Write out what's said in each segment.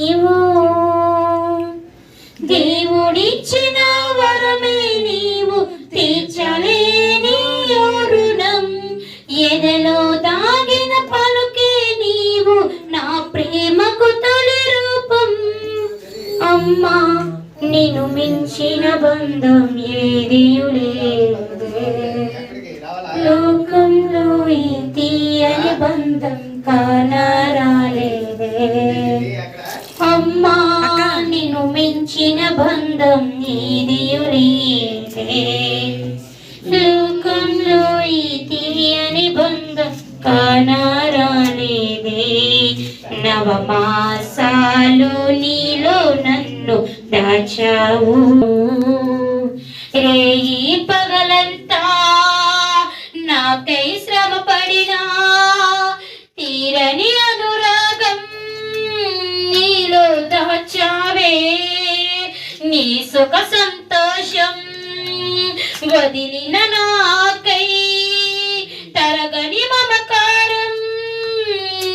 నీవు దేవుడిచ్చిన వరమే నీవు తీర్చలేని రుణం ఎదలో దాగిన పలుకే నీవు నా ప్రేమకు తొలి రూపం అమ్మా నిన్ను మించిన బంధం ఏదియు లేదే లోకంలో ఈ తీయని బంధం కానరాలేదే అమ్మా నిన్ను మించిన బంధం ఏదియు లేదే లోకంలో ఈ తీయని బంధం కానరాలేదే నవమాసాలు నీలో నన్ను దాచావు రేయి పగలంతా నాకై శ్రమ పడినా తీరని అనురాగం నీలో దాచావే నీ సుఖ సంతోషం వదిలిన నాకై తరగని మమకారం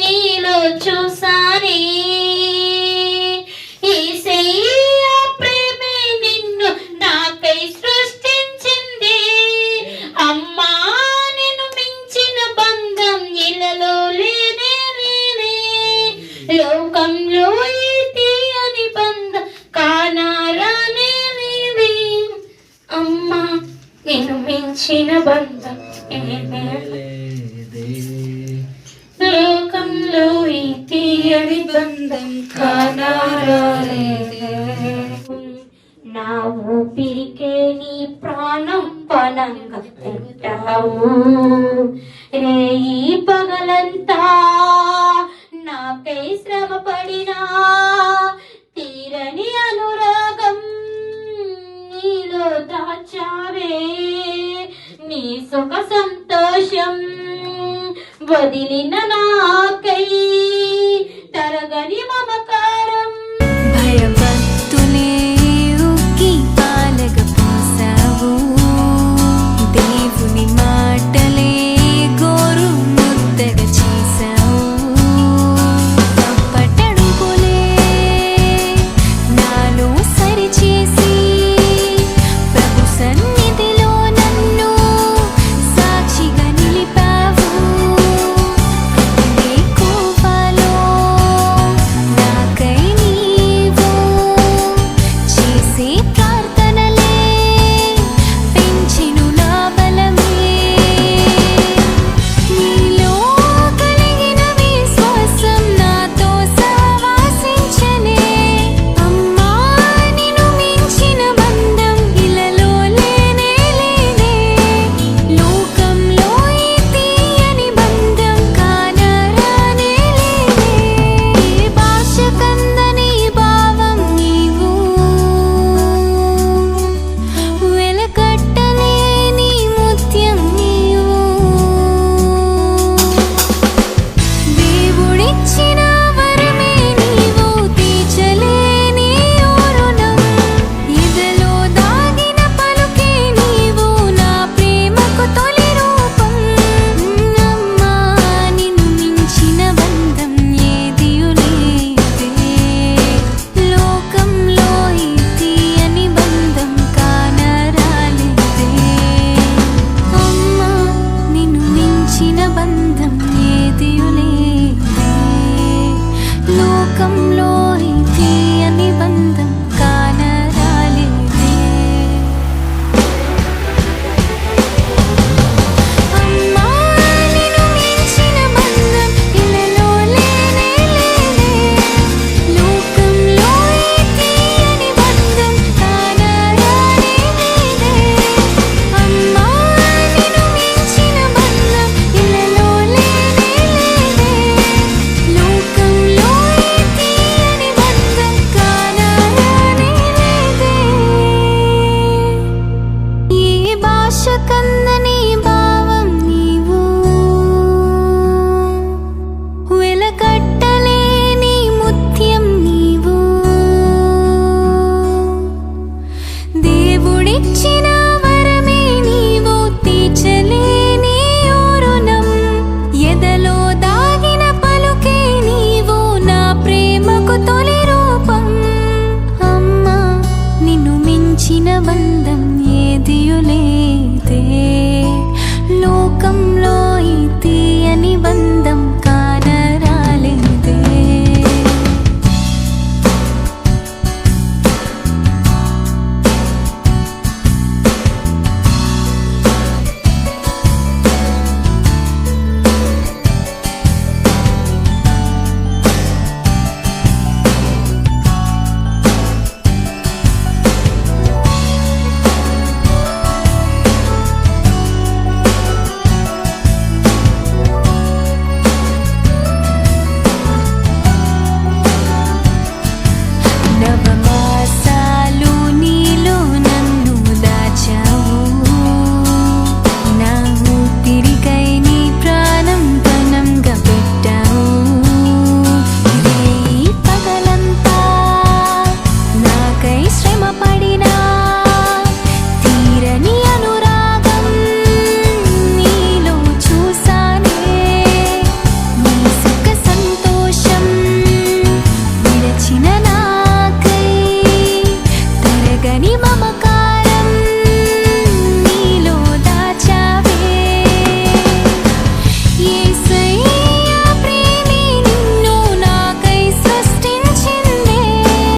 నీలో చూసానే యేసయ్యా ప్రేమే నిన్ను నాకై సృష్టించింది అమ్మా నిన్ను మించిన బంధం ఇలలో లేనే లేనే లోకంలో ఈ తీయని బంధం కానరానే లేదే అమ్మా నిన్ను మించిన బంధం లోకంలో ఈ తీయని బంధం కానరాలేదే నా ఊపిరికే నీ ప్రాణం పనంగా పెట్టావు రేయి పగలంతా నాకై శ్రమ పడినా తీరని అనురాగం నీలో దాచావే నీ సుఖ సంతోషం వదిలిన నాకై